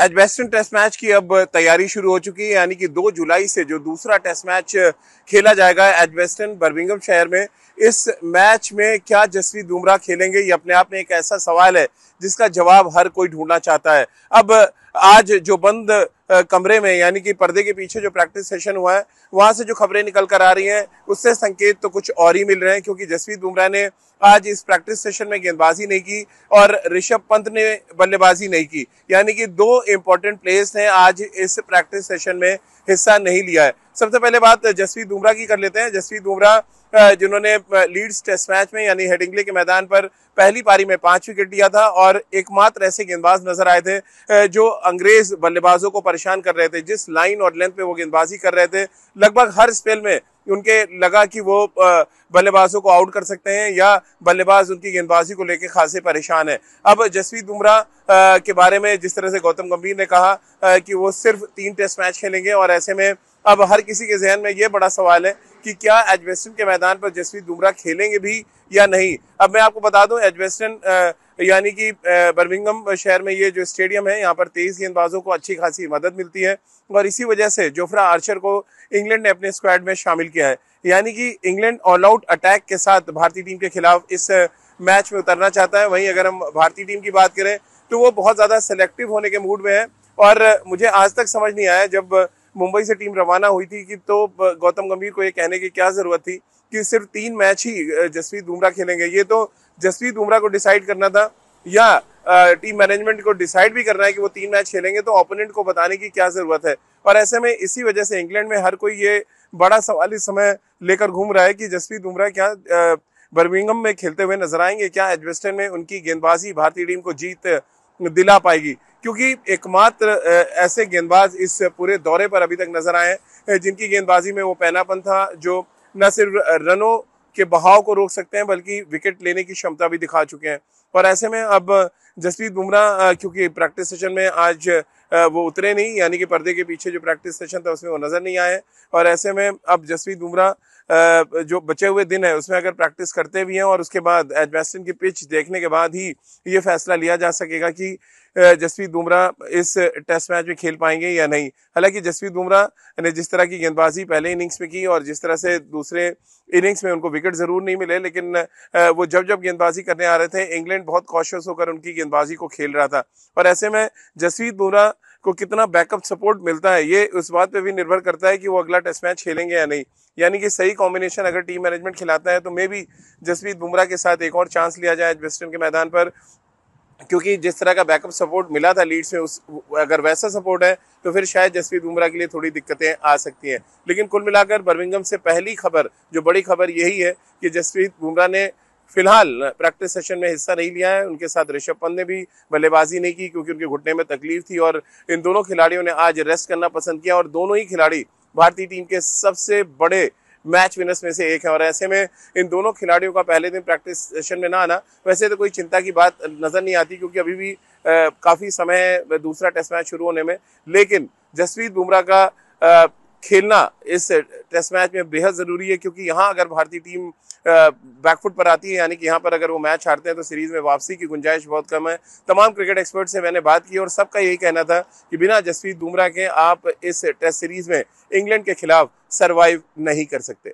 Edgbaston test match की अब तैयारी शुरू हो चुकी है, यानी कि 2 जुलाई से जो दूसरा टेस्ट मैच खेला जाएगा एजबेस्टन बर्मिंघम शहर में। इस मैच में क्या जसप्रीत बुमराह खेलेंगे, ये अपने आप में एक ऐसा सवाल है जिसका जवाब हर कोई ढूंढना चाहता है। अब आज जो बंद कमरे में यानी कि पर्दे के पीछे जो प्रैक्टिस सेशन हुआ है, वहां से जो खबरें निकल कर आ रही हैं उससे संकेत तो कुछ और ही मिल रहे हैं, क्योंकि जसप्रीत बुमराह ने आज इस प्रैक्टिस सेशन में गेंदबाजी नहीं की और ऋषभ पंत ने बल्लेबाजी नहीं की, यानी कि 2 इंपॉर्टेंट प्लेयर्स ने आज इस प्रैक्टिस सेशन में हिस्सा नहीं लिया है। सबसे पहले बात जसप्रीत बुमराह की कर लेते हैं। जसप्रीत बुमराह जिन्होंने लीड्स टेस्ट मैच में यानी हेडिंग्ले के मैदान पर पहली पारी में 5 विकेट लिया था और एकमात्र ऐसे गेंदबाज नजर आए थे जो अंग्रेज बल्लेबाजों को परेशान कर रहे थे। जिस लाइन और लेंथ पे वो गेंदबाजी कर रहे थे, लगभग हर स्पेल में उनके लगा कि वो बल्लेबाजों को आउट कर सकते हैं या बल्लेबाज उनकी गेंदबाजी को लेकर खासे परेशान है। अब जसप्रीत बुमराह के बारे में जिस तरह से गौतम गंभीर ने कहा कि वो सिर्फ 3 टेस्ट मैच खेलेंगे, और ऐसे में अब हर किसी के जहन में ये बड़ा सवाल है कि क्या एजबेस्टन के मैदान पर जसप्रीत बुमराह खेलेंगे भी या नहीं। अब मैं आपको बता दूं, एजबेस्टन यानी कि बर्मिंघम शहर में ये जो स्टेडियम है, यहाँ पर 23 गेंदबाजों को अच्छी खासी मदद मिलती है और इसी वजह से जोफ्रा आर्चर को इंग्लैंड ने अपने स्क्वाड में शामिल किया है। यानी कि इंग्लैंड ऑल आउट अटैक के साथ भारतीय टीम के खिलाफ इस मैच में उतरना चाहता है। वहीं अगर हम भारतीय टीम की बात करें तो वो बहुत ज्यादा सिलेक्टिव होने के मूड में है, और मुझे आज तक समझ नहीं आया जब मुंबई से टीम रवाना हुई थी कि तो गौतम गंभीर को ये कहने की क्या जरूरत थी कि सिर्फ 3 मैच ही जसप्रीत बुमराह खेलेंगे। ये तो जसप्रीत बुमराह को डिसाइड करना था, या टीम मैनेजमेंट को डिसाइड भी करना है कि वो 3 मैच खेलेंगे, तो ओपोनेंट को बताने की क्या जरूरत है। और ऐसे में इसी वजह से इंग्लैंड में हर कोई ये बड़ा सवाल इस समय लेकर घूम रहा है कि जसप्रीत बुमराह क्या बर्मिंघम में खेलते हुए नजर आएंगे, क्या एजबेस्टन में उनकी गेंदबाजी भारतीय टीम को जीत दिला पाएगी, क्योंकि एकमात्र ऐसे गेंदबाज इस पूरे दौरे पर अभी तक नजर आए हैं जिनकी गेंदबाजी में वो पैनापन था, जो न सिर्फ रनों के बहाव को रोक सकते हैं बल्कि विकेट लेने की क्षमता भी दिखा चुके हैं। और ऐसे में अब जसप्रीत बुमराह क्योंकि प्रैक्टिस सेशन में आज वो उतरे नहीं, यानी कि पर्दे के पीछे जो प्रैक्टिस सेशन था उसमें वो नजर नहीं आए, और ऐसे में अब जसप्रीत बुमराह जो बचे हुए दिन है उसमें अगर प्रैक्टिस करते भी हैं और उसके बाद एजबेस्टन की पिच देखने के बाद ही ये फैसला लिया जा सकेगा कि जसप्रीत बुमराह इस टेस्ट मैच में खेल पाएंगे या नहीं। हालांकि जसप्रीत बुमराह ने जिस तरह की गेंदबाजी पहले इनिंग्स में की और जिस तरह से दूसरे इनिंग्स में उनको विकेट जरूर नहीं मिले, लेकिन वो जब जब गेंदबाजी करने आ रहे थे इंग्लैंड बहुत कॉशियस होकर उनकी गेंदबाजी को खेल रहा था। और ऐसे में जसप्रीत बुमराह को कितना बैकअप सपोर्ट मिलता है ये उस बात पे भी निर्भर करता है कि वो अगला टेस्ट मैच खेलेंगे या नहीं। यानी कि सही कॉम्बिनेशन अगर टीम मैनेजमेंट खिलाता है तो मे भी जसप्रीत बुमराह के साथ एक और चांस लिया जाए एजबेस्टन के मैदान पर, क्योंकि जिस तरह का बैकअप सपोर्ट मिला था लीड्स में अगर वैसा सपोर्ट है तो फिर शायद जसप्रीत बुमराह के लिए थोड़ी दिक्कतें आ सकती हैं। लेकिन कुल मिलाकर बर्मिंघम से पहली खबर, जो बड़ी खबर यही है कि जसप्रीत बुमराह ने फिलहाल प्रैक्टिस सेशन में हिस्सा नहीं लिया है। उनके साथ ऋषभ पंत ने भी बल्लेबाजी नहीं की क्योंकि उनके घुटने में तकलीफ थी, और इन दोनों खिलाड़ियों ने आज रेस्ट करना पसंद किया, और दोनों ही खिलाड़ी भारतीय टीम के सबसे बड़े मैच विनर्स में से एक है। और ऐसे में इन दोनों खिलाड़ियों का पहले दिन प्रैक्टिस सेशन में ना आना वैसे तो कोई चिंता की बात नजर नहीं आती, क्योंकि अभी भी काफी समय है दूसरा टेस्ट मैच शुरू होने में। लेकिन जसप्रीत बुमराह का खेलना इस टेस्ट मैच में बेहद जरूरी है, क्योंकि यहाँ अगर भारतीय टीम बैकफुट पर आती है, यानी कि यहाँ पर अगर वो मैच हारते हैं तो सीरीज में वापसी की गुंजाइश बहुत कम है। तमाम क्रिकेट एक्सपर्ट से मैंने बात की और सबका यही कहना था कि बिना जसप्रीत बुमराह के आप इस टेस्ट सीरीज में इंग्लैंड के खिलाफ सरवाइव नहीं कर सकते।